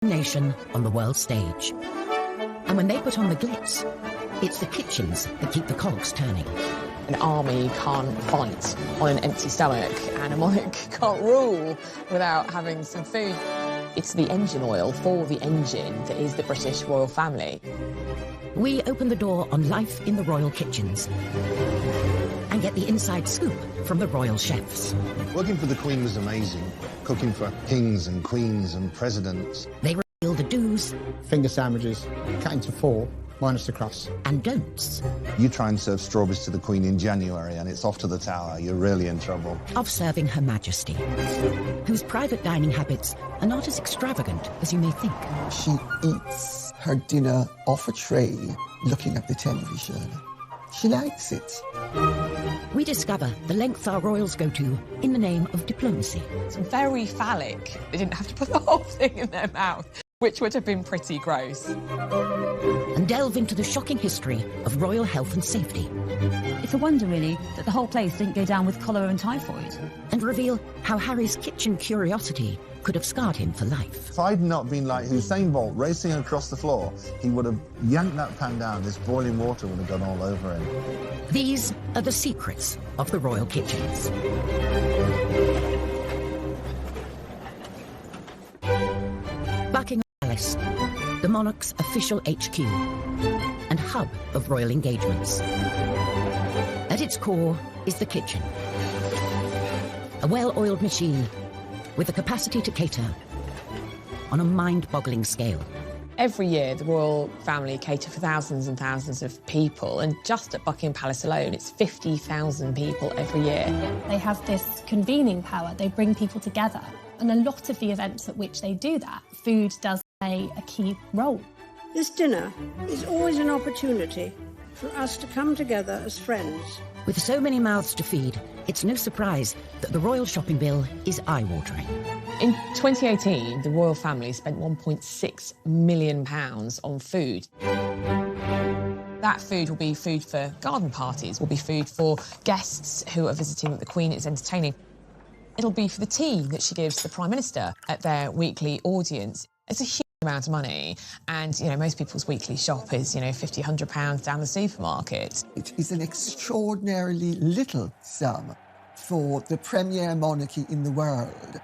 nation on the world stage. And when they put on the glitz, it's the kitchens that keep the cogs turning. An army can't fight on an empty stomach, and a monarch can't rule without having some food. It's the engine oil for the engine that is the British royal family. We open the door on life in the royal kitchens and get the inside scoop from the royal chefs. Working for the Queen was amazing. Cooking for kings and queens and presidents. They reveal the do's. Finger sandwiches, cut into 4, minus the crust. And don'ts. You try and serve strawberries to the Queen in January and it's off to the Tower. You're really in trouble. Of serving Her Majesty, whose private dining habits are not as extravagant as you may think. She eats her dinner off a tray, looking at the television. She likes it. We discover the length our royals go to in the name of diplomacy. It's very phallic. They didn't have to put the whole thing in their mouth, which would have been pretty gross. And delve into the shocking history of royal health and safety. It's a wonder, really, that the whole place didn't go down with cholera and typhoid. And reveal how Harry's kitchen curiosity could have scarred him for life. If I'd not been like Usain Bolt racing across the floor, he would have yanked that pan down. This boiling water would have gone all over him. These are the secrets of the royal kitchens. Buckingham Palace, the monarch's official HQ and hub of royal engagements. At its core is the kitchen, a well-oiled machine with the capacity to cater on a mind-boggling scale. Every year, the royal family cater for thousands and thousands of people, and just at Buckingham Palace alone, it's 50,000 people every year. They have this convening power. They bring people together. And a lot of the events at which they do that, food does play a key role. This dinner is always an opportunity for us to come together as friends. With so many mouths to feed, it's no surprise that the royal shopping bill is eye-watering. In 2018, the royal family spent £1.6 million on food. That food will be food for garden parties, will be food for guests who are visiting that the Queen is entertaining. It'll be for the tea that she gives the Prime Minister at their weekly audience. It's a huge amount of money, and, you know, most people's weekly shop is, you know, £50, £100 down the supermarket. It is an extraordinarily little sum for the premier monarchy in the world.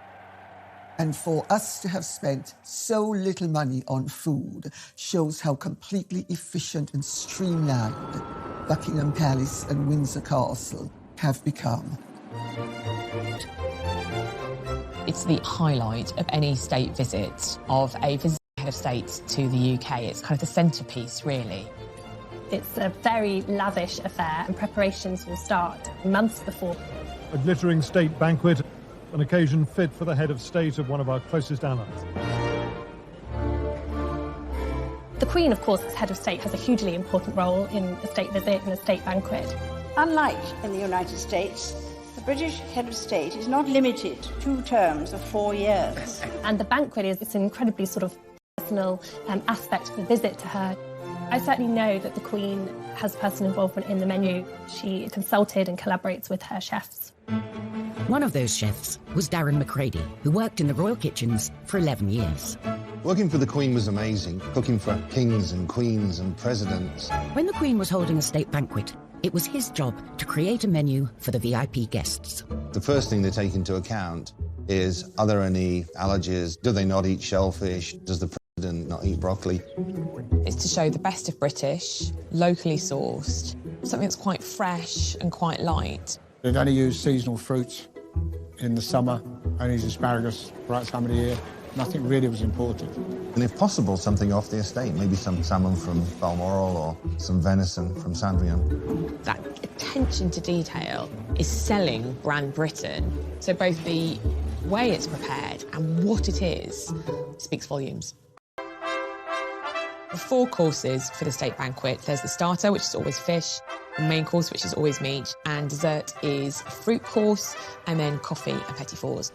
And for us to have spent so little money on food shows how completely efficient and streamlined Buckingham Palace and Windsor Castle have become. It's the highlight of any state visit, of a visiting head of state to the UK. It's kind of the centrepiece, really. It's a very lavish affair, and preparations will start months before. A glittering state banquet, an occasion fit for the head of state of one of our closest allies. The Queen, of course, as head of state, has a hugely important role in a state visit and a state banquet. Unlike in the United States, the British head of state is not limited to 2 terms of 4 years. And the banquet it's an incredibly sort of personal aspect of the visit to her. I certainly know that the Queen has personal involvement in the menu. She consulted and collaborates with her chefs. One of those chefs was Darren McCready, who worked in the royal kitchens for 11 years. Working for the Queen was amazing. Cooking for kings and queens and presidents. When the Queen was holding a state banquet, it was his job to create a menu for the VIP guests. The first thing they take into account is, are there any allergies? Do they not eat shellfish? Does the president not eat broccoli? It's to show the best of British, locally sourced, something that's quite fresh and quite light. They'd only use seasonal fruits in the summer, only use asparagus the right time of the year. Nothing really was imported. And if possible, something off the estate, maybe some salmon from Balmoral or some venison from Sandringham. That attention to detail is selling brand Britain. So both the way it's prepared and what it is speaks volumes. The 4 courses for the state banquet. There's the starter, which is always fish, the main course, which is always meat, and dessert is a fruit course, and then coffee and petit fours.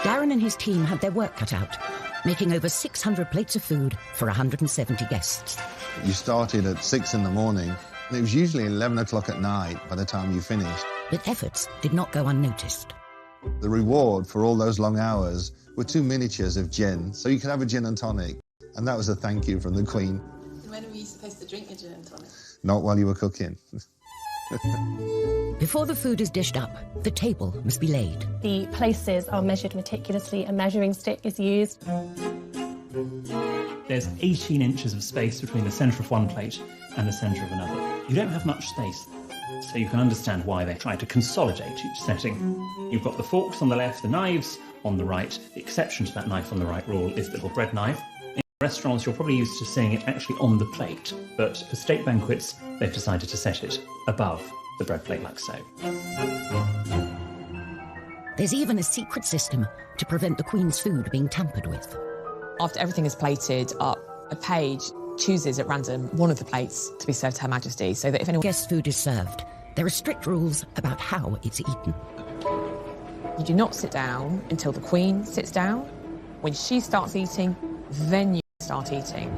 Darren and his team had their work cut out, making over 600 plates of food for 170 guests. You started at 6 in the morning, and it was usually 11 o'clock at night by the time you finished. But efforts did not go unnoticed. The reward for all those long hours were 2 miniatures of gin, so you could have a gin and tonic. And that was a thank you from the Queen. When are we supposed to drink a gin and tonic? Not while you were cooking. Before the food is dished up, the table must be laid. The places are measured meticulously, a measuring stick is used. There's 18 inches of space between the centre of one plate and the centre of another. You don't have much space, so you can understand why they try to consolidate each setting. You've got the forks on the left, the knives on the right. The exception to that knife on the right rule is the little bread knife. In restaurants, you're probably used to seeing it actually on the plate, but for state banquets, they've decided to set it above the bread plate like so. There's even a secret system to prevent the Queen's food being tampered with. After everything is plated up, a page chooses at random one of the plates to be served to Her Majesty, so that if anyone guest food is served, there are strict rules about how it's eaten. You do not sit down until the Queen sits down. When she starts eating, then you start eating.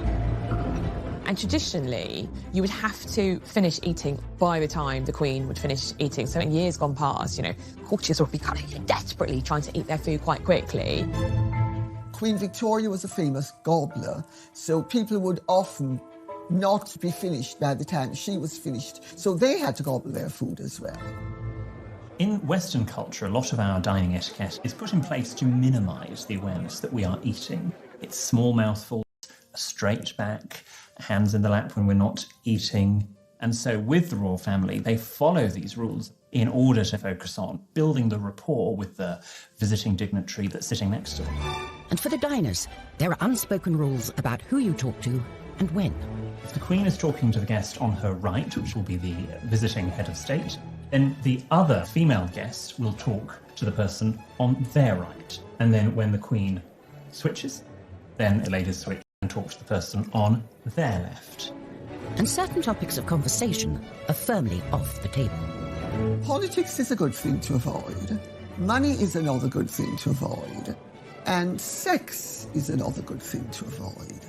And traditionally, you would have to finish eating by the time the Queen would finish eating. So in years gone past, you know, courtiers would be kind of desperately trying to eat their food quite quickly. Queen Victoria was a famous gobbler, so people would often not be finished by the time she was finished, so they had to gobble their food as well. In Western culture, a lot of our dining etiquette is put in place to minimise the awareness that we are eating. It's small mouthfuls, a straight back, hands in the lap when we're not eating. And so with the royal family, they follow these rules in order to focus on building the rapport with the visiting dignitary that's sitting next to them. And for the diners, there are unspoken rules about who you talk to and when. If the Queen is talking to the guest on her right, which will be the visiting head of state, then the other female guests will talk to the person on their right. And then when the Queen switches, then the ladies switch and talk to the person on their left. And certain topics of conversation are firmly off the table. Politics is a good thing to avoid. Money is another good thing to avoid. And sex is another good thing to avoid.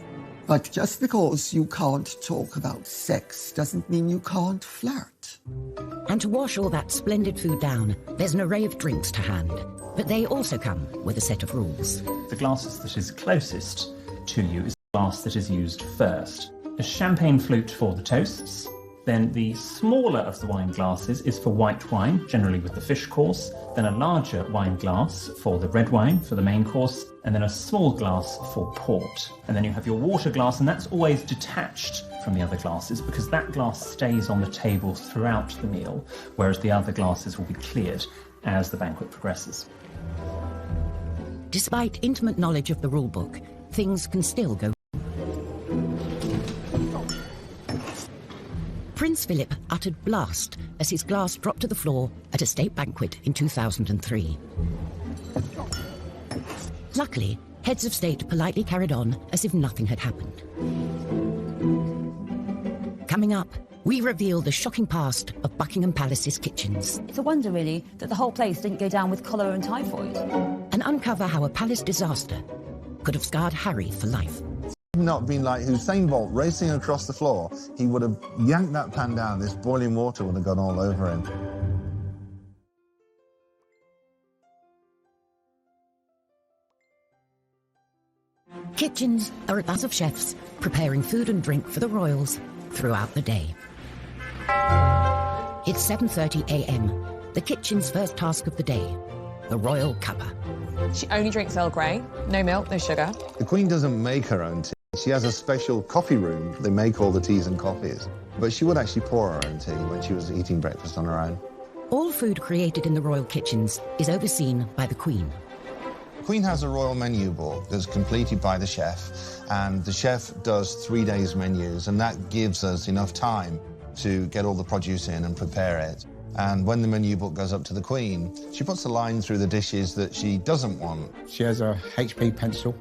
But just because you can't talk about sex doesn't mean you can't flirt. And to wash all that splendid food down, there's an array of drinks to hand. But they also come with a set of rules. The glasses that is closest to you is the glass that is used first. A champagne flute for the toasts. Then the smaller of the wine glasses is for white wine, generally with the fish course. Then a larger wine glass for the red wine, for the main course. And then a small glass for port. And then you have your water glass, and that's always detached from the other glasses because that glass stays on the table throughout the meal, whereas the other glasses will be cleared as the banquet progresses. Despite intimate knowledge of the rule book, things can still go. Prince Philip uttered blast as his glass dropped to the floor at a state banquet in 2003. Luckily, heads of state politely carried on as if nothing had happened. Coming up, we reveal the shocking past of Buckingham Palace's kitchens. It's a wonder, really, that the whole place didn't go down with cholera and typhoid. And uncover how a palace disaster could have scarred Harry for life. Not been like Usain Bolt racing across the floor, he would have yanked that pan down, this boiling water would have gone all over him. Kitchens are a buzz of chefs preparing food and drink for the royals throughout the day. It's 7:30 a.m., the kitchen's first task of the day, the royal cuppa. She only drinks Earl Grey, no milk, no sugar. The Queen doesn't make her own tea. She has a special coffee room. They make all the teas and coffees. But she would actually pour her own tea when she was eating breakfast on her own. All food created in the royal kitchens is overseen by the Queen. The Queen has a royal menu book that's completed by the chef, and the chef does 3 days menus, and that gives us enough time to get all the produce in and prepare it. And when the menu book goes up to the Queen, she puts a line through the dishes that she doesn't want. She has a HP pencil,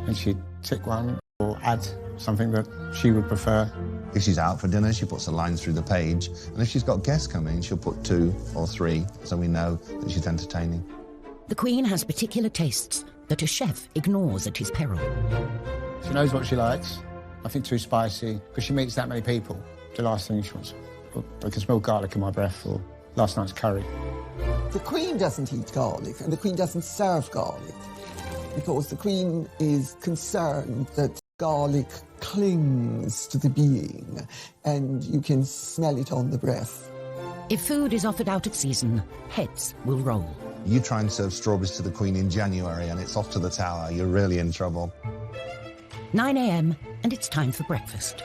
and she'd tick one or add something that she would prefer. If she's out for dinner, she puts a line through the page, and if she's got guests coming, she'll put 2 or 3, so we know that she's entertaining. The Queen has particular tastes that a chef ignores at his peril. She knows what she likes, nothing too spicy, because she meets that many people. The last thing she wants, I can smell garlic in my breath, or last night's curry. The Queen doesn't eat garlic, and the Queen doesn't serve garlic, because the Queen is concerned that garlic clings to the being, and you can smell it on the breath. If food is offered out of season, heads will roll. You try and serve strawberries to the Queen in January and it's off to the tower, you're really in trouble. 9 a.m. and it's time for breakfast.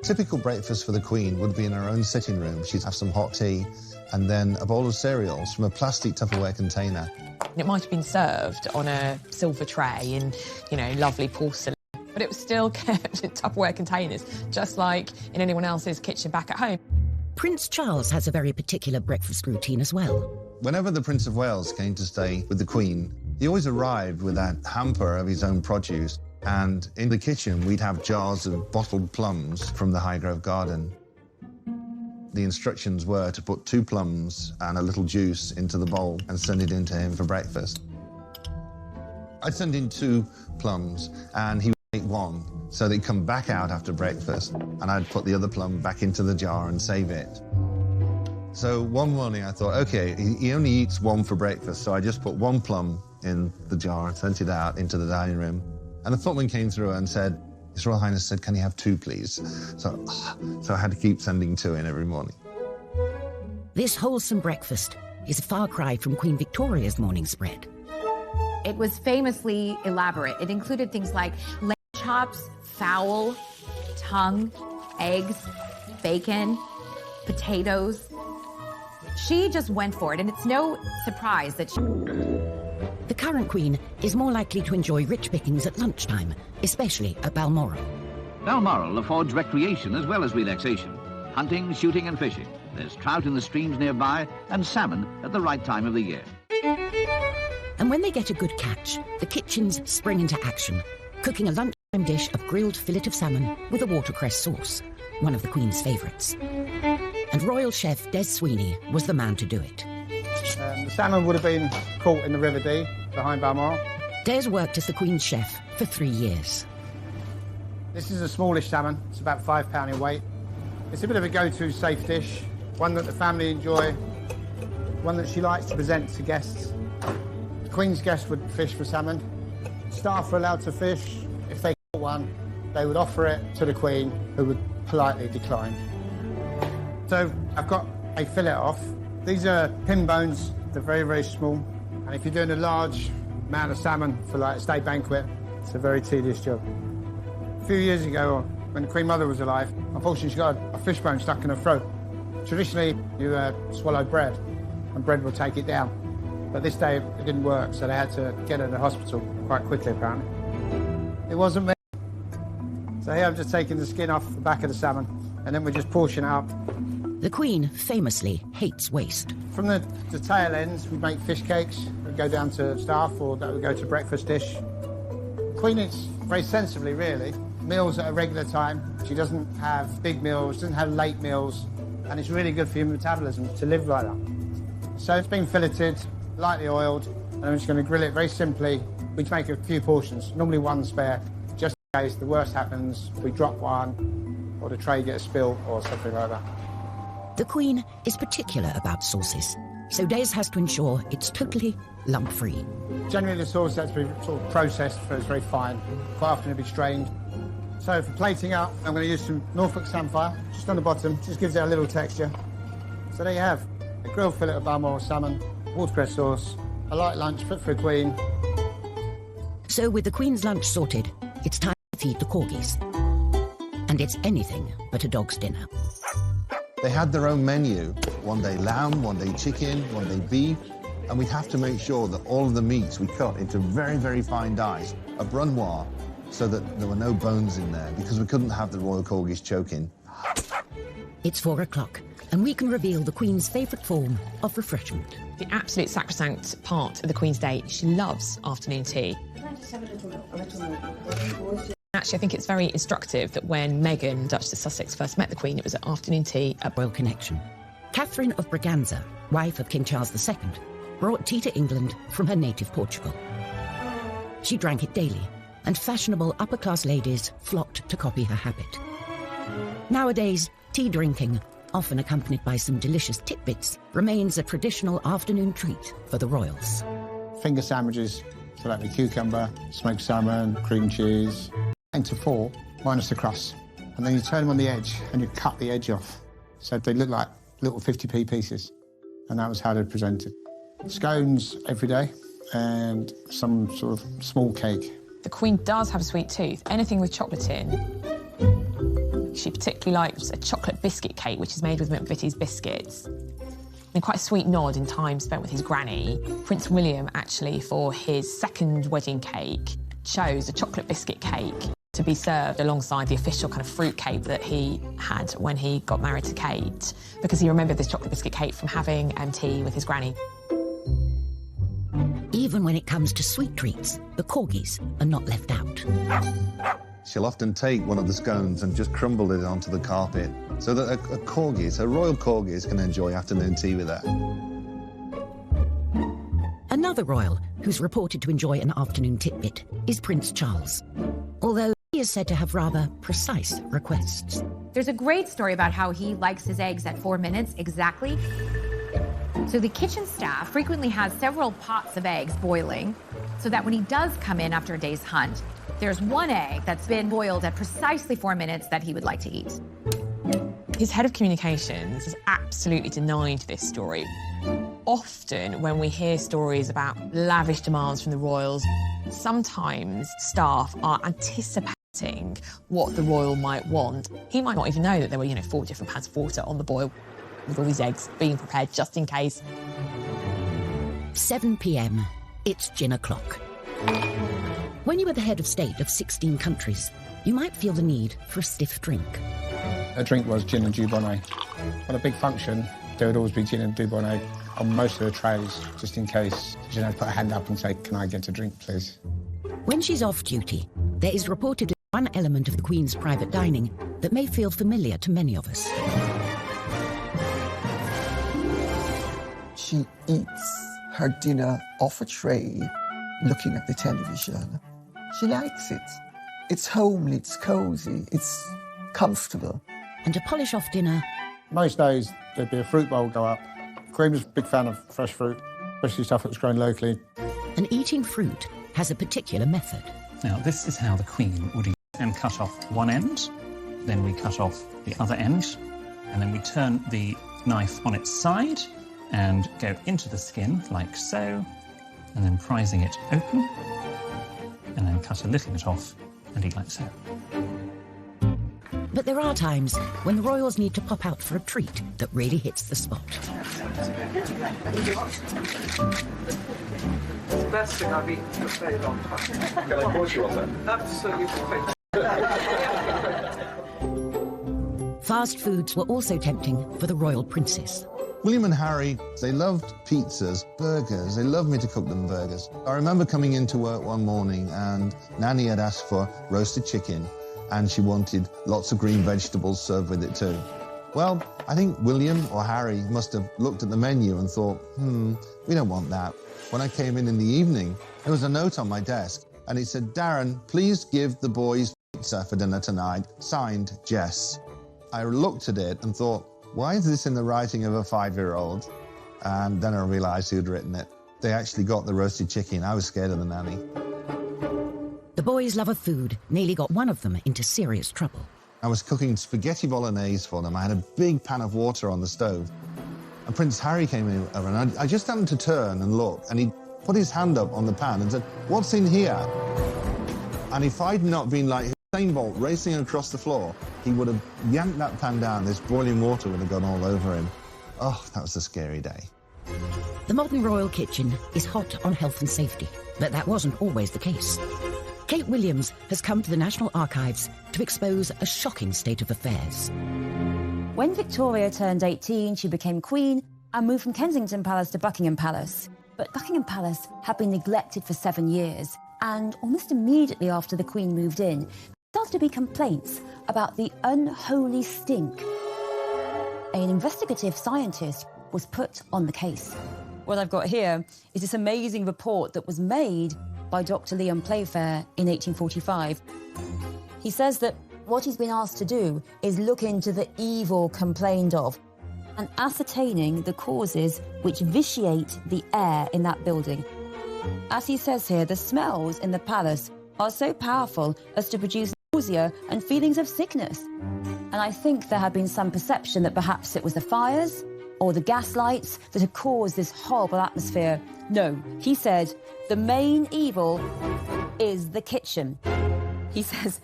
Typical breakfast for the Queen would be in her own sitting room. She'd have some hot tea and then a bowl of cereals from a plastic Tupperware container. It might have been served on a silver tray in, lovely porcelain, but it was still kept in Tupperware containers, just like in anyone else's kitchen back at home. Prince Charles has a very particular breakfast routine as well. Whenever the Prince of Wales came to stay with the Queen, he always arrived with a hamper of his own produce. And in the kitchen, we'd have jars of bottled plums from the Highgrove Garden. The instructions were to put 2 plums and a little juice into the bowl and send it in to him for breakfast. I'd send in 2 plums and he would make 1, so they'd come back out after breakfast and I'd put the other plum back into the jar and save it. So one morning I thought, OK, he only eats 1 for breakfast, so I just put 1 plum in the jar and sent it out into the dining room. And the footman came through and said, His Royal Highness said, can he have 2, please? So I had to keep sending 2 in every morning. This wholesome breakfast is a far cry from Queen Victoria's morning spread. It was famously elaborate. It included things like lamb chops, fowl, tongue, eggs, bacon, potatoes. She just went for it, and it's no surprise that she... The current Queen is more likely to enjoy rich pickings at lunchtime, especially at Balmoral. Balmoral affords recreation as well as relaxation. Hunting, shooting and fishing. There's trout in the streams nearby and salmon at the right time of the year. And when they get a good catch, the kitchens spring into action, cooking a lunchtime dish of grilled fillet of salmon with a watercress sauce, one of the Queen's favourites. And royal chef Des Sweeney was the man to do it. The salmon would have been caught in the River Dee behind Balmoral. Des worked as the Queen's chef for 3 years. This is a smallish salmon. It's about £5 in weight. It's a bit of a go-to safe dish, one that the family enjoy, one that she likes to present to guests. The Queen's guests would fish for salmon. Staff were allowed to fish. If they caught one, they would offer it to the Queen, who would politely decline. So I've got a fillet off. These are pin bones. They're very, very small. And if you're doing a large amount of salmon for like a state banquet, it's a very tedious job. A few years ago, when the Queen Mother was alive, unfortunately she got a fish bone stuck in her throat. Traditionally, you swallow bread, and bread will take it down. But this day, it didn't work, so they had to get her to the hospital quite quickly, apparently. It wasn't me. So here I'm just taking the skin off the back of the salmon, and then we just portion it up. The Queen famously hates waste. From the tail ends, we make fish cakes that go down to staff, or that would go to breakfast dish. The Queen eats very sensibly, really. Meals at a regular time. She doesn't have big meals, doesn't have late meals, and it's really good for your metabolism to live like that. So it's been filleted, lightly oiled, and I'm just going to grill it very simply. We make a few portions, normally 1 spare, just in case the worst happens, we drop one, or the tray gets spilled, or something like that. The Queen is particular about sauces, so Des has to ensure it's totally lump-free. Generally, the sauce has to be sort of processed so it's very fine. Quite often it'll be strained. So for plating up, I'm going to use some Norfolk Samphire, just on the bottom, just gives it a little texture. So there you have a grilled fillet of Balmoral salmon, watercress sauce, a light lunch fit for a Queen. So with the Queen's lunch sorted, it's time to feed the corgis. And it's anything but a dog's dinner. They had their own menu. One day lamb, one day chicken, one day beef. And we'd have to make sure that all of the meats we cut into very, very fine dice, a brunoise, so that there were no bones in there, because we couldn't have the royal corgis choking. It's 4 o'clock, and we can reveal the Queen's favourite form of refreshment. The absolute sacrosanct part of the Queen's day, she loves afternoon tea. Can I just have a little milk? Actually, I think it's very instructive that when Meghan, Duchess of Sussex, first met the Queen, it was at afternoon tea at Royal Connection. Catherine of Braganza, wife of King Charles II, brought tea to England from her native Portugal. She drank it daily, and fashionable upper-class ladies flocked to copy her habit. Nowadays, tea drinking often accompanied by some delicious tidbits, remains a traditional afternoon treat for the royals. Finger sandwiches, so like the cucumber, smoked salmon, cream cheese. 9 to 4, minus the crust. And then you turn them on the edge and you cut the edge off. So they look like little 50p pieces. And that was how they're presented. Scones every day and some sort of small cake. The Queen does have a sweet tooth. Anything with chocolate in. She particularly likes a chocolate biscuit cake, which is made with McVitie's biscuits. And quite a sweet nod in time spent with his granny. Prince William, actually, for his second wedding cake, chose a chocolate biscuit cake to be served alongside the official kind of fruit cake that he had when he got married to Kate, because he remembered this chocolate biscuit cake from having tea with his granny. Even when it comes to sweet treats, the corgis are not left out. She'll often take one of the scones and just crumble it onto the carpet so that a corgis, a royal corgis, can enjoy afternoon tea with her. Another royal who's reported to enjoy an afternoon tidbit is Prince Charles, although he is said to have rather precise requests. There's a great story about how he likes his eggs at 4 minutes exactly. So the kitchen staff frequently has several pots of eggs boiling, so that when he does come in after a day's hunt, there's one egg that's been boiled at precisely 4 minutes that he would like to eat. His head of communications has absolutely denied this story. Often when we hear stories about lavish demands from the royals, sometimes staff are anticipating what the royal might want. He might not even know that there were, 4 different pans of water on the boil with all these eggs being prepared just in case. 7 p.m, it's gin o'clock. When you are the head of state of 16 countries, you might feel the need for a stiff drink. A drink was gin and Dubonnet. On a big function, there would always be gin and Dubonnet on most of the trays, just in case. She'd have to put her hand up and say, "Can I get a drink, please?" When she's off duty, there is reportedly one element of the Queen's private dining that may feel familiar to many of us. She eats her dinner off a tray, looking at the television. She likes it. It's homely, it's cosy, it's comfortable. And to polish off dinner... Most days, there'd be a fruit bowl go up. Queen was a big fan of fresh fruit, especially stuff that was grown locally. And eating fruit has a particular method. Now, this is how the Queen would eat and cut off one end, then we cut off the other end, and then we turn the knife on its side and go into the skin, like so, and then prizing it open, and then cut a little bit off and eat like so. But there are times when the royals need to pop out for a treat that really hits the spot. It's the best thing I've eaten for a very long time. Can I pause you on that? Absolutely. Fast foods were also tempting for the royal princess. William and Harry, they loved pizzas, burgers. They loved me to cook them burgers. I remember coming into work one morning and Nanny had asked for roasted chicken and she wanted lots of green vegetables served with it too. Well, I think William or Harry must have looked at the menu and thought, we don't want that. When I came in the evening, there was a note on my desk and it said, "Darren, please give the boys pizza for dinner tonight, signed Jess." I looked at it and thought, why is this in the writing of a 5-year-old? And then I realised who'd written it. They actually got the roasted chicken. I was scared of the nanny. The boys' love of food nearly got one of them into serious trouble. I was cooking spaghetti bolognese for them. I had a big pan of water on the stove. And Prince Harry came in and I just happened to turn and look, and he put his hand up on the pan and said, "What's in here?" And if I'd not been like Usain Bolt racing across the floor, he would have yanked that pan down. This boiling water would have gone all over him. Oh, that was a scary day. The modern royal kitchen is hot on health and safety, but that wasn't always the case. Kate Williams has come to the National Archives to expose a shocking state of affairs. When Victoria turned 18, she became queen and moved from Kensington Palace to Buckingham Palace. But Buckingham Palace had been neglected for 7 years, and almost immediately after the Queen moved in, there started to be complaints about the unholy stink. An investigative scientist was put on the case. What I've got here is this amazing report that was made by Dr. Leon Playfair in 1845. He says that What he's been asked to do is look into the evil complained of and ascertaining the causes which vitiate the air in that building. As he says here, the smells in the palace are so powerful as to produce nausea and feelings of sickness. And I think there had been some perception that perhaps it was the fires or the gas lights that had caused this horrible atmosphere. No, he said, the main evil is the kitchen. He says,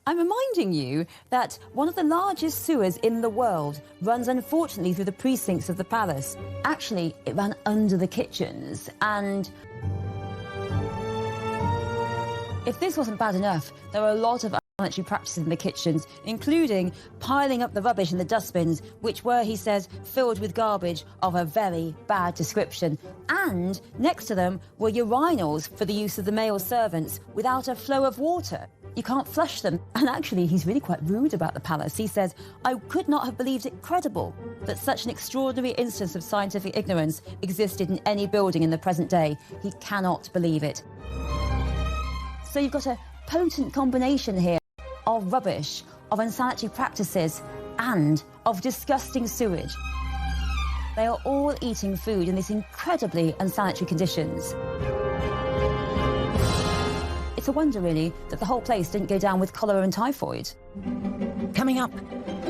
I'm reminding you that one of the largest sewers in the world runs, unfortunately, through the precincts of the palace. Actually, it ran under the kitchens, and if this wasn't bad enough, there are a lot of unsanitary practices in the kitchens, including piling up the rubbish in the dustbins, which were, he says, filled with garbage of a very bad description. And next to them were urinals for the use of the male servants without a flow of water. You can't flush them. And actually, he's really quite rude about the palace. He says, I could not have believed it credible that such an extraordinary instance of scientific ignorance existed in any building in the present day. He cannot believe it. So you've got a potent combination here of rubbish, of unsanitary practices, and of disgusting sewage. They are all eating food in these incredibly unsanitary conditions. It's a wonder, really, that the whole place didn't go down with cholera and typhoid. Coming up,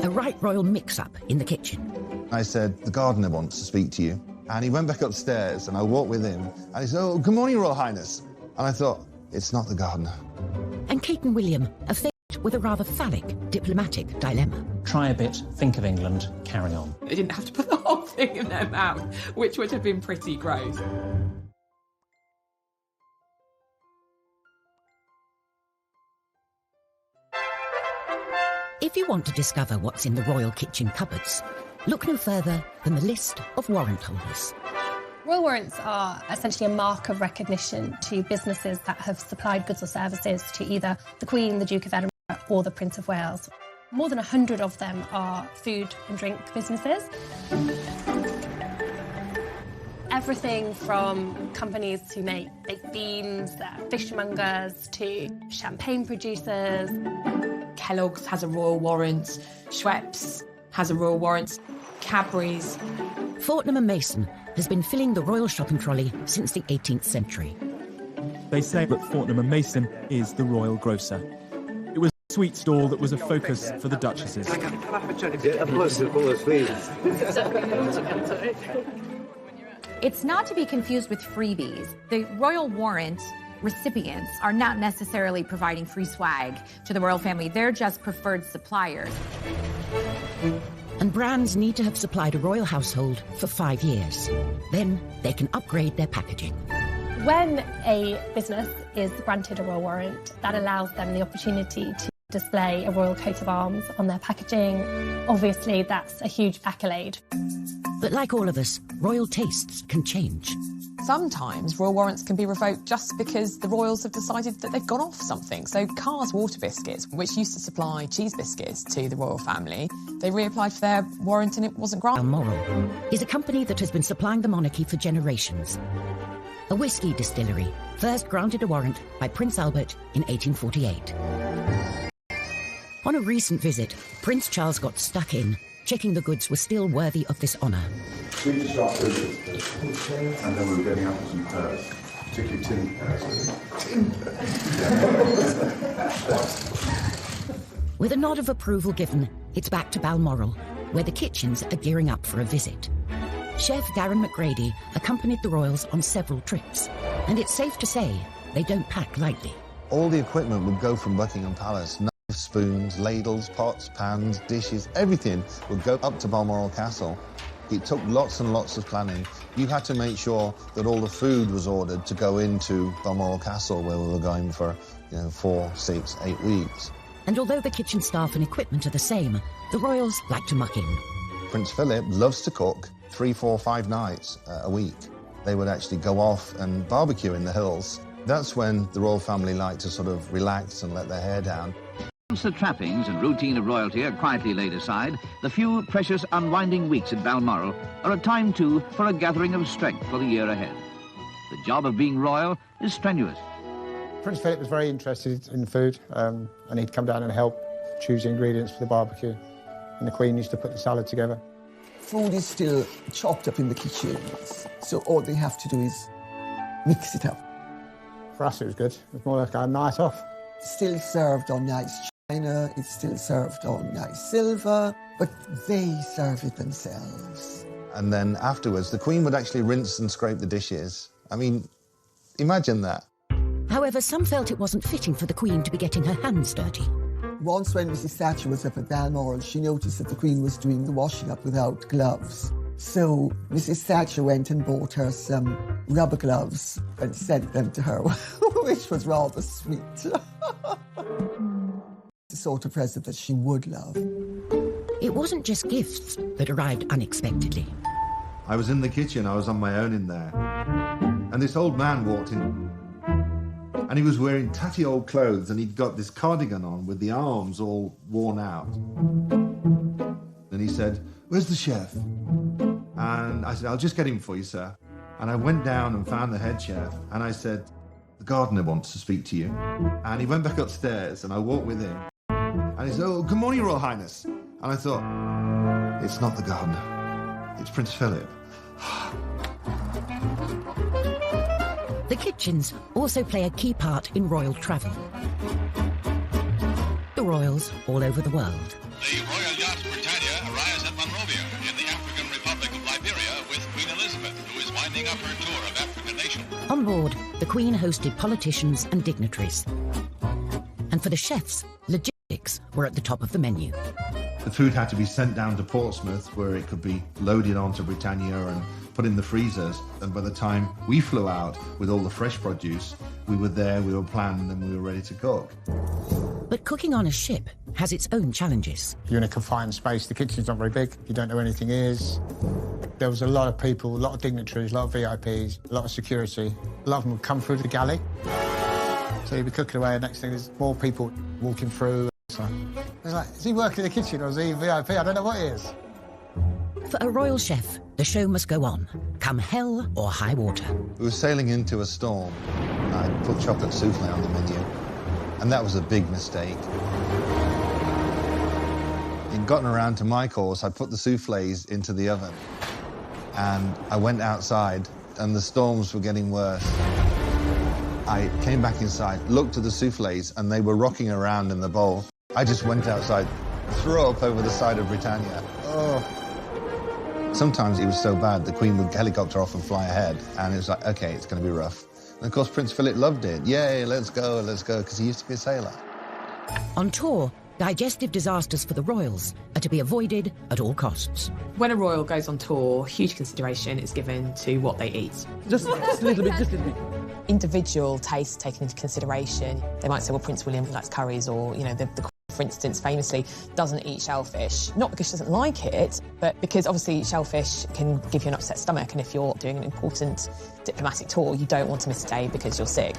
a right royal mix-up in the kitchen. I said, the gardener wants to speak to you. And he went back upstairs, and I walked with him, and he said, oh, good morning, Royal Highness. And I thought, it's not the gardener. And Kate and William are faced with a rather phallic diplomatic dilemma. Try a bit, think of England, carry on. They didn't have to put the whole thing in their mouth, which would have been pretty gross. If you want to discover what's in the royal kitchen cupboards, look no further than the list of warrant holders. Royal warrants are essentially a mark of recognition to businesses that have supplied goods or services to either the Queen, the Duke of Edinburgh or the Prince of Wales. More than 100 of them are food and drink businesses. Everything from companies who make baked beans, fishmongers, to champagne producers. Kellogg's has a royal warrant, Schweppes has a royal warrant, Cadbury's. Fortnum & Mason has been filling the royal shopping trolley since the 18th century. They say that Fortnum & Mason is the royal grocer. It was a sweet stall that was a focus for the duchesses. It's not to be confused with freebies. The royal warrant recipients are not necessarily providing free swag to the royal family. They're just preferred suppliers. And brands need to have supplied a royal household for 5 years. Then they can upgrade their packaging. When a business is granted a royal warrant, that allows them the opportunity to display a royal coat of arms on their packaging. Obviously, that's a huge accolade. But like all of us, royal tastes can change. Sometimes royal warrants can be revoked just because the royals have decided that they've gone off something. So Carr's Water Biscuits, which used to supply cheese biscuits to the royal family, they reapplied for their warrant and it wasn't granted. Balmoral is a company that has been supplying the monarchy for generations. A whiskey distillery, first granted a warrant by Prince Albert in 1848. On a recent visit, Prince Charles got stuck in, checking the goods were still worthy of this honour. We disrupted, and then we were getting up some pears, particularly tin pears. With a nod of approval given, it's back to Balmoral, where the kitchens are gearing up for a visit. Chef Darren McGrady accompanied the royals on several trips, and it's safe to say they don't pack lightly. All the equipment would go from Buckingham Palace. Knives, spoons, ladles, pots, pans, dishes, everything would go up to Balmoral Castle. It took lots and lots of planning. You had to make sure that all the food was ordered to go into Balmoral Castle, where we were going for 4, 6, 8 weeks. And although the kitchen staff and equipment are the same, the royals like to muck in. Prince Philip loves to cook 3, 4, 5 nights a week. They would actually go off and barbecue in the hills. That's when the royal family liked to sort of relax and let their hair down. Once the trappings and routine of royalty are quietly laid aside, the few precious unwinding weeks at Balmoral are a time, too, for a gathering of strength for the year ahead. The job of being royal is strenuous. Prince Philip was very interested in food, and he'd come down and help choose the ingredients for the barbecue. And the Queen used to put the salad together. Food is still chopped up in the kitchens, so all they have to do is mix it up. For us, it was good. It was more like a night off. Still served on nice china, it's still served on nice silver, but they serve it themselves. And then afterwards, the Queen would actually rinse and scrape the dishes. I mean, imagine that. However, some felt it wasn't fitting for the Queen to be getting her hands dirty. Once when Mrs. Thatcher was up at Balmoral, she noticed that the Queen was doing the washing up without gloves. So Mrs. Thatcher went and bought her some rubber gloves and sent them to her, which was rather sweet. The sort of present that she would love. It wasn't just gifts that arrived unexpectedly. I was in the kitchen, I was on my own in there. And this old man walked in. And he was wearing tatty old clothes and he'd got this cardigan on with the arms all worn out. And he said, "Where's the chef?" And I said, "I'll just get him for you, sir." And I went down and found the head chef and I said, "The gardener wants to speak to you." And he went back upstairs and I walked with him. And he said, "Oh, good morning, Royal Highness." And I thought, it's not the gardener, it's Prince Philip. The kitchens also play a key part in royal travel. The royals all over the world. The Royal Yacht Britannia arrives at Monrovia in the African Republic of Liberia with Queen Elizabeth, who is winding up her tour of African nations. On board, the Queen hosted politicians and dignitaries. And for the chefs, logistics were at the top of the menu. The food had to be sent down to Portsmouth where it could be loaded onto Britannia and put in the freezers. And by the time we flew out with all the fresh produce, we were there, we were planned, and we were ready to cook. But cooking on a ship has its own challenges. You're in a confined space, the kitchen's not very big, you don't know where anything is. There was a lot of people, a lot of dignitaries, a lot of VIPs, a lot of security. A lot of them would come through the galley. So you'd be cooking away, and next thing there's more people walking through. It's like, is he working in the kitchen or is he VIP? I don't know what he is. For a royal chef, the show must go on, come hell or high water. We were sailing into a storm. I put chocolate souffle on the menu, and that was a big mistake. He'd gotten around to my course, I put the souffles into the oven, and I went outside, and the storms were getting worse. I came back inside, looked at the souffles, and they were rocking around in the bowl. I just went outside, threw up over the side of Britannia. Oh. Sometimes it was so bad, the Queen would helicopter off and fly ahead, and it was like, OK, it's going to be rough. And of course, Prince Philip loved it. Yay, let's go, because he used to be a sailor. On tour, digestive disasters for the royals are to be avoided at all costs. When a royal goes on tour, huge consideration is given to what they eat. Just a little bit. Individual tastes taken into consideration. They might say, well, Prince William likes curries, or, you know, the Queen, for instance, famously doesn't eat shellfish. Not because she doesn't like it, but because obviously shellfish can give you an upset stomach, and if you're doing an important diplomatic tour, you don't want to miss a day because you're sick.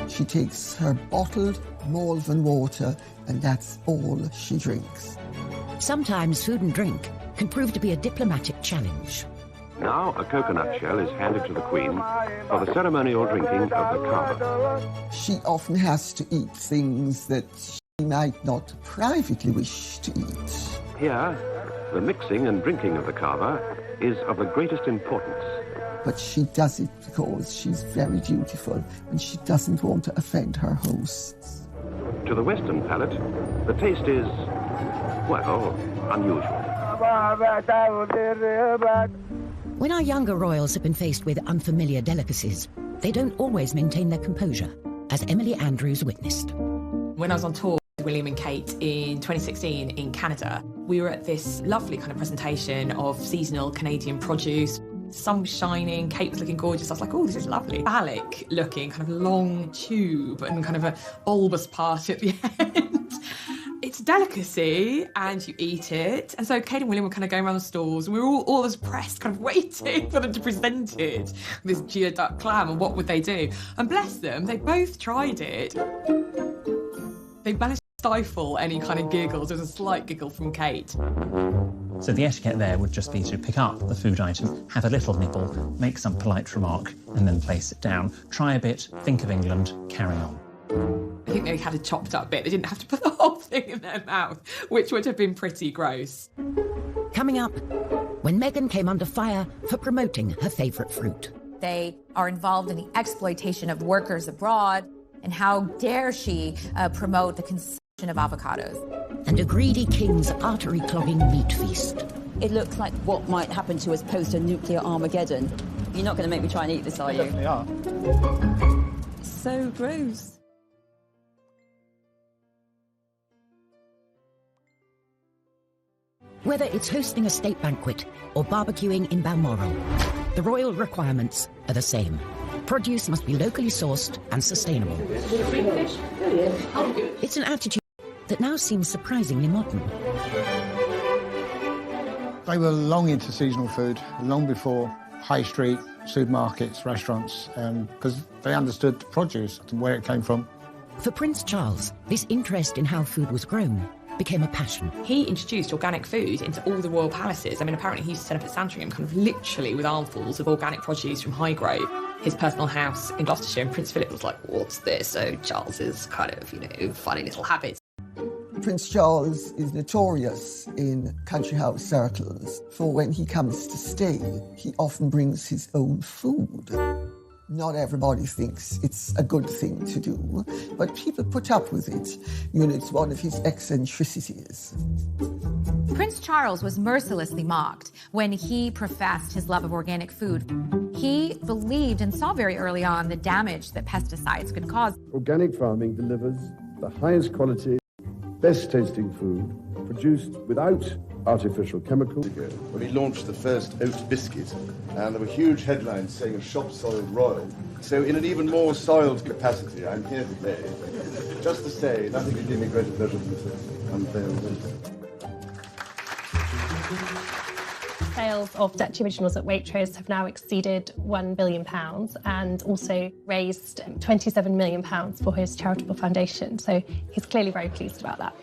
She takes her bottled Malvern water, and that's all she drinks. Sometimes food and drink can prove to be a diplomatic challenge. Now a coconut shell is handed to the Queen for the ceremonial drinking of the kava. She often has to eat things that she might not privately wish to eat. Here, the mixing and drinking of the kava is of the greatest importance. But she does it because she's very dutiful and she doesn't want to offend her hosts. To the Western palate, the taste is, well, unusual. When our younger royals have been faced with unfamiliar delicacies, they don't always maintain their composure, as Emily Andrews witnessed. When I was on tour with William and Kate in 2016 in Canada, we were at this lovely kind of presentation of seasonal Canadian produce. Sun was shining, Kate was looking gorgeous. I was like, oh, this is lovely. Phallic looking, kind of long tube and kind of a bulbous part at the end. It's a delicacy and you eat it. And so Kate and William were kind of going around the stalls and we were all as pressed, kind of waiting for them to present it, this geoduck clam, and what would they do? And bless them, they both tried it. They managed to stifle any kind of giggles. There was a slight giggle from Kate. So the etiquette there would just be to pick up the food item, have a little nibble, make some polite remark, and then place it down. Try a bit, think of England, carry on. I think they had a chopped up bit. They didn't have to put the whole thing in their mouth, which would have been pretty gross. Coming up, when Meghan came under fire for promoting her favourite fruit. They are involved in the exploitation of workers abroad, and how dare she promote the consumption of avocados. And a greedy king's artery-clogging meat feast. It looks like what might happen to us post a nuclear Armageddon. You're not going to make me try and eat this, are you? Definitely are. So gross. Whether it's hosting a state banquet or barbecuing in Balmoral, the royal requirements are the same. Produce must be locally sourced and sustainable. It's an attitude that now seems surprisingly modern. They were long into seasonal food, long before high street, supermarkets, restaurants, because they understood the produce and where it came from. For Prince Charles, this interest in how food was grown became a passion. He introduced organic food into all the royal palaces. I mean, apparently he used to set up at Sandringham kind of literally with armfuls of organic produce from Highgrove. His personal house in Gloucestershire, and Prince Philip was like, what's this? So Charles's kind of, funny little habits. Prince Charles is notorious in country house circles for when he comes to stay, he often brings his own food. Not everybody thinks it's a good thing to do, but people put up with it. It's one of his eccentricities. Prince Charles was mercilessly mocked when he professed his love of organic food. He believed and saw very early on the damage that pesticides could cause. Organic farming delivers the highest quality, best tasting food produced without artificial chemicals. When he launched the first oat biscuit, and there were huge headlines saying a shop soiled royal. So in an even more soiled capacity, I'm here today just to say nothing could give me greater pleasure than this unveiled dinner. Sales of Dutch originals at Waitrose have now exceeded £1 billion and also raised £27 million for his charitable foundation. So he's clearly very pleased about that.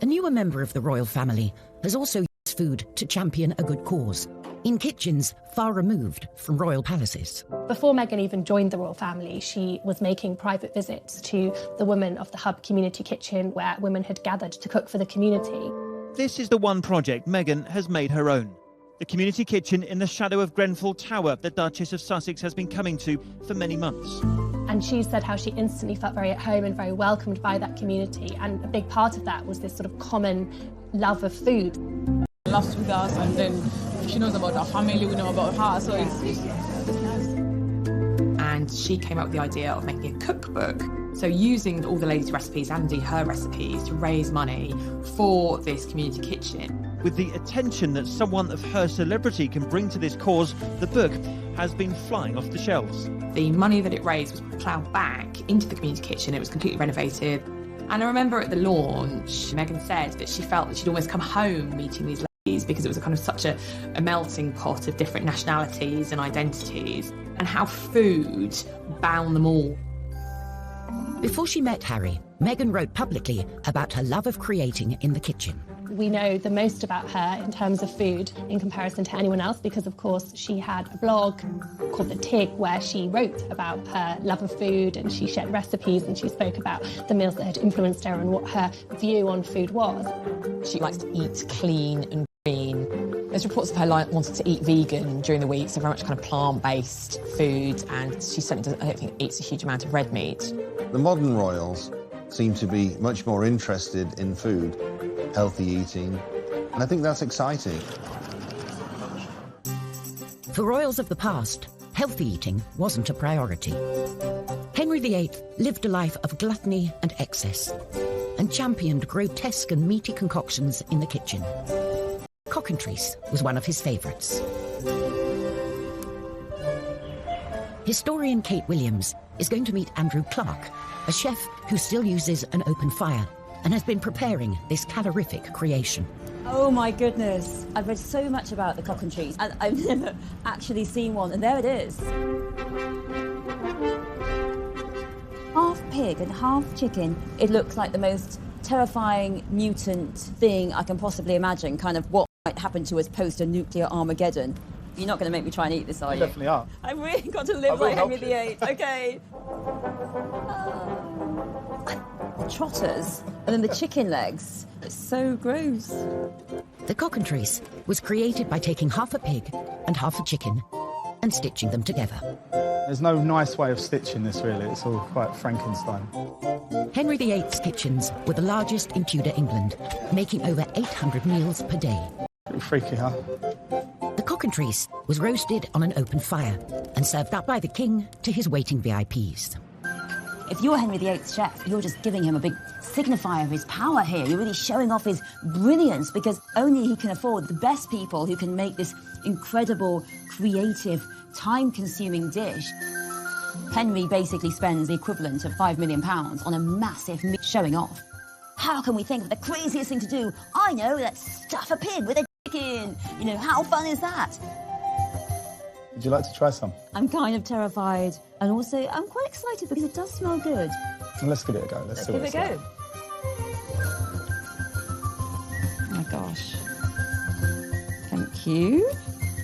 A newer member of the royal family has also used food to champion a good cause, in kitchens far removed from royal palaces. Before Meghan even joined the royal family, she was making private visits to the women of the Hub Community Kitchen, where women had gathered to cook for the community. This is the one project Meghan has made her own. The community kitchen in the shadow of Grenfell Tower the Duchess of Sussex has been coming to for many months. And she said how she instantly felt very at home and very welcomed by that community. And a big part of that was this sort of common love of food. She loves with us, and then she knows about our family, we know about her, so it's nice. And she came up with the idea of making a cookbook. So using all the ladies' recipes and indeed her recipes to raise money for this community kitchen. With the attention that someone of her celebrity can bring to this cause, the book has been flying off the shelves. The money that it raised was ploughed back into the community kitchen. It was completely renovated. And I remember at the launch, Meghan said that she felt that she'd almost come home meeting these ladies because it was a kind of such a melting pot of different nationalities and identities, and how food bound them all. Before she met Harry, Meghan wrote publicly about her love of creating in the kitchen. We know the most about her in terms of food in comparison to anyone else because, of course, she had a blog called The Tig where she wrote about her love of food and she shared recipes and she spoke about the meals that had influenced her and what her view on food was. She likes to eat clean and green. There's reports of her wanting to eat vegan during the week, so very much kind of plant-based food, and she certainly doesn't, I don't think, eats a huge amount of red meat. The modern royals seem to be much more interested in food, healthy eating, and I think that's exciting. For royals of the past, healthy eating wasn't a priority. Henry VIII lived a life of gluttony and excess, and championed grotesque and meaty concoctions in the kitchen. Cockentrice was one of his favourites. Historian Kate Williams is going to meet Andrew Clark, a chef who still uses an open fire and has been preparing this calorific creation. Oh my goodness, I've read so much about the cockentrice and I've never actually seen one, and there it is. Half pig and half chicken. It looks like the most terrifying mutant thing I can possibly imagine, kind of what might happen to us post a nuclear Armageddon. You're not going to make me try and eat this, are you? Definitely are. I've really got to live like Henry VIII. Okay. trotters and then the chicken legs. It's so gross. The cockentrice was created by taking half a pig and half a chicken and stitching them together. There's no nice way of stitching this, really. It's all quite Frankenstein. Henry VIII's kitchens were the largest in Tudor England, making over 800 meals per day. Pretty freaky, huh? The cockentrice was roasted on an open fire and served up by the king to his waiting VIPs. If you're Henry VIII's chef, you're just giving him a big signifier of his power here. You're really showing off his brilliance because only he can afford the best people who can make this incredible, creative, time-consuming dish. Henry basically spends the equivalent of £5 million on a massive showing off. How can we think of the craziest thing to do? I know, let's stuff a pig with a chicken. You know, how fun is that? Would you like to try some? I'm kind of terrified. And also, I'm quite excited because it does smell good. Well, let's give it a go. Let's see give what it a it's go. Oh my gosh. Thank you.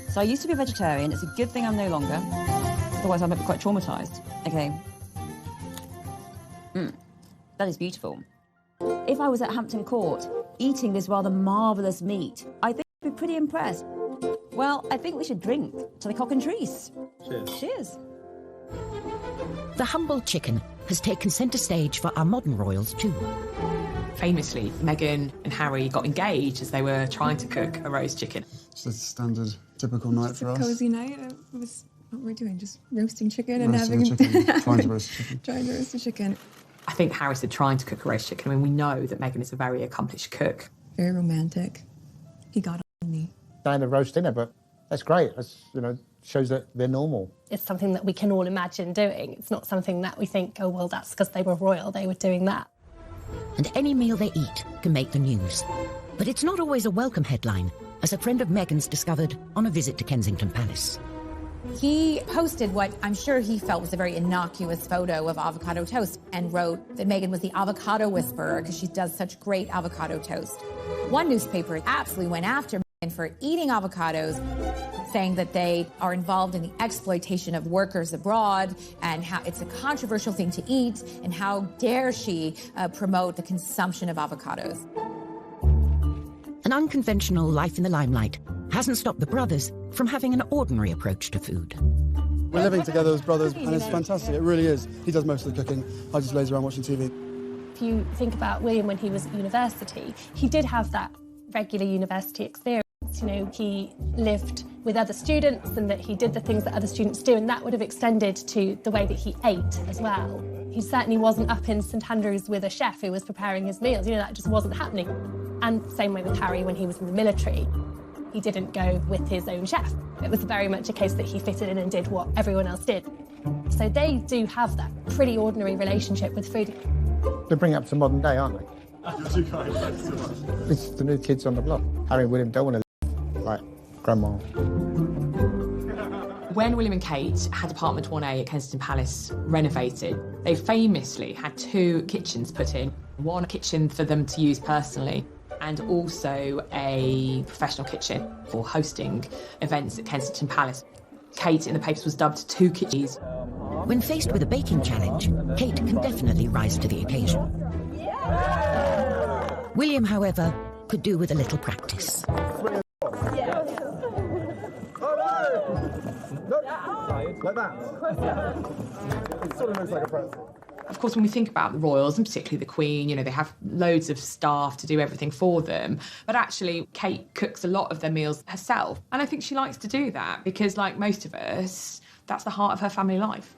So I used to be a vegetarian. It's a good thing I'm no longer. Otherwise, I might be quite traumatised. Okay. That is beautiful. If I was at Hampton Court eating this rather marvellous meat, I think I'd be pretty impressed. Well, I think we should drink to the cockentrice. Cheers. Cheers. The humble chicken has taken centre stage for our modern royals too. Famously, Meghan and Harry got engaged as they were trying to cook a roast chicken. Just a standard, typical night for us. Cozy night. It was what we're doing, just roasting chicken and Roasting having a chicken. Trying to roast a chicken. trying to roast a chicken. I think Harry said trying to cook a roast chicken. I mean, we know that Meghan is a very accomplished cook. Very romantic. He got on me. Dying to roast dinner, but that's great. That's, you know, shows that they're normal. It's something that we can all imagine doing. It's not something that we think, oh, well, that's because they were royal, they were doing that. And any meal they eat can make the news. But it's not always a welcome headline, as a friend of Meghan's discovered on a visit to Kensington Palace. He posted what I'm sure he felt was a very innocuous photo of avocado toast and wrote that Meghan was the avocado whisperer because she does such great avocado toast. One newspaper absolutely went after Meghan for eating avocados, saying that they are involved in the exploitation of workers abroad and how it's a controversial thing to eat and how dare she promote the consumption of avocados. An unconventional life in the limelight hasn't stopped the brothers from having an ordinary approach to food. We're living together as brothers, and it's fantastic. It really is. He does most of the cooking. I just laze around watching TV. If you think about William when he was at university, he did have that regular university experience. You know, he lived with other students and that he did the things that other students do, and that would have extended to the way that he ate as well. He certainly wasn't up in St Andrews with a chef who was preparing his meals. You know, that just wasn't happening. And same way with Harry when he was in the military. He didn't go with his own chef. It was very much a case that he fitted in and did what everyone else did. So they do have that pretty ordinary relationship with food. They bring it up to modern day, aren't they? It's the new kids on the block. Harry and William don't want to live like grandma. When William and Kate had apartment 1A at Kensington Palace renovated, they famously had 2 kitchens put in. One kitchen for them to use personally, and also a professional kitchen for hosting events at Kensington Palace. Kate in the papers was dubbed 2 kitchens. When faced with a baking challenge, Kate can definitely rise to the occasion. William, however, could do with a little practice. Like that. It sort of looks like a pretzel. Of course, when we think about the royals, and particularly the Queen, you know, they have loads of staff to do everything for them. But actually, Kate cooks a lot of their meals herself. And I think she likes to do that because, like most of us, that's the heart of her family life.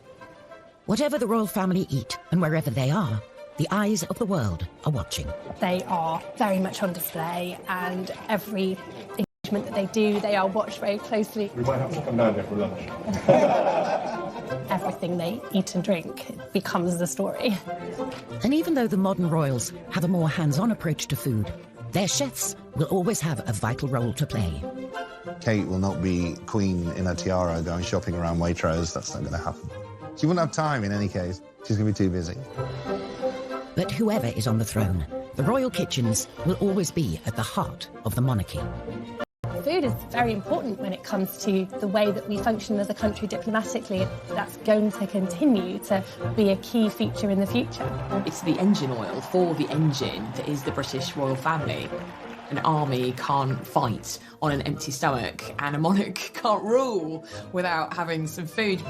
Whatever the royal family eat and wherever they are, the eyes of the world are watching. They are very much on display, and every engagement that they do, they are watched very closely. We might have to come down there for lunch. Everything they eat and drink becomes the story. And even though the modern royals have a more hands-on approach to food, their chefs will always have a vital role to play. Kate will not be queen in a tiara going shopping around Waitrose. That's not going to happen. She wouldn't have time in any case. She's going to be too busy. But whoever is on the throne, the royal kitchens will always be at the heart of the monarchy. Food is very important when it comes to the way that we function as a country diplomatically. That's going to continue to be a key feature in the future. It's the engine oil for the engine that is the British royal family. An army can't fight on an empty stomach, and a monarch can't rule without having some food.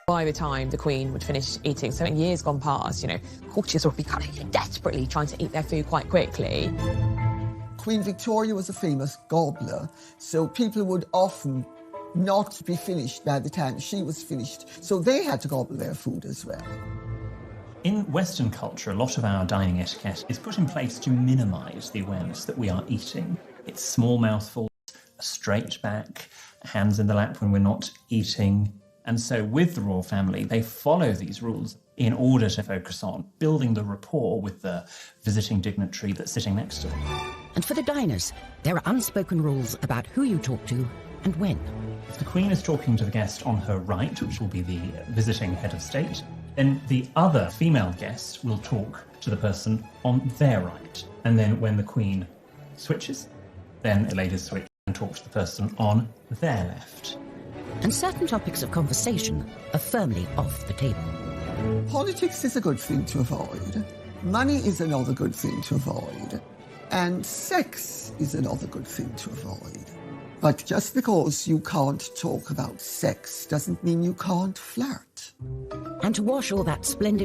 By the time the Queen would finish eating, so in years gone past, you know, courtiers would be kind of desperately trying to eat their food quite quickly. Queen Victoria was a famous gobbler, so people would often not be finished by the time she was finished, so they had to gobble their food as well. In Western culture, a lot of our dining etiquette is put in place to minimise the awareness that we are eating. It's small mouthfuls, a straight back, hands in the lap when we're not eating. And so with the royal family, they follow these rules in order to focus on building the rapport with the visiting dignitary that's sitting next to them. And for the diners, there are unspoken rules about who you talk to and when. If the Queen is talking to the guest on her right, which will be the visiting head of state, then the other female guests will talk to the person on their right. And then when the Queen switches, then the ladies switch and talk to the person on their left. And certain topics of conversation are firmly off the table. Politics is a good thing to avoid. Money is another good thing to avoid. And sex is another good thing to avoid. But just because you can't talk about sex doesn't mean you can't flirt. And to wash all that splendid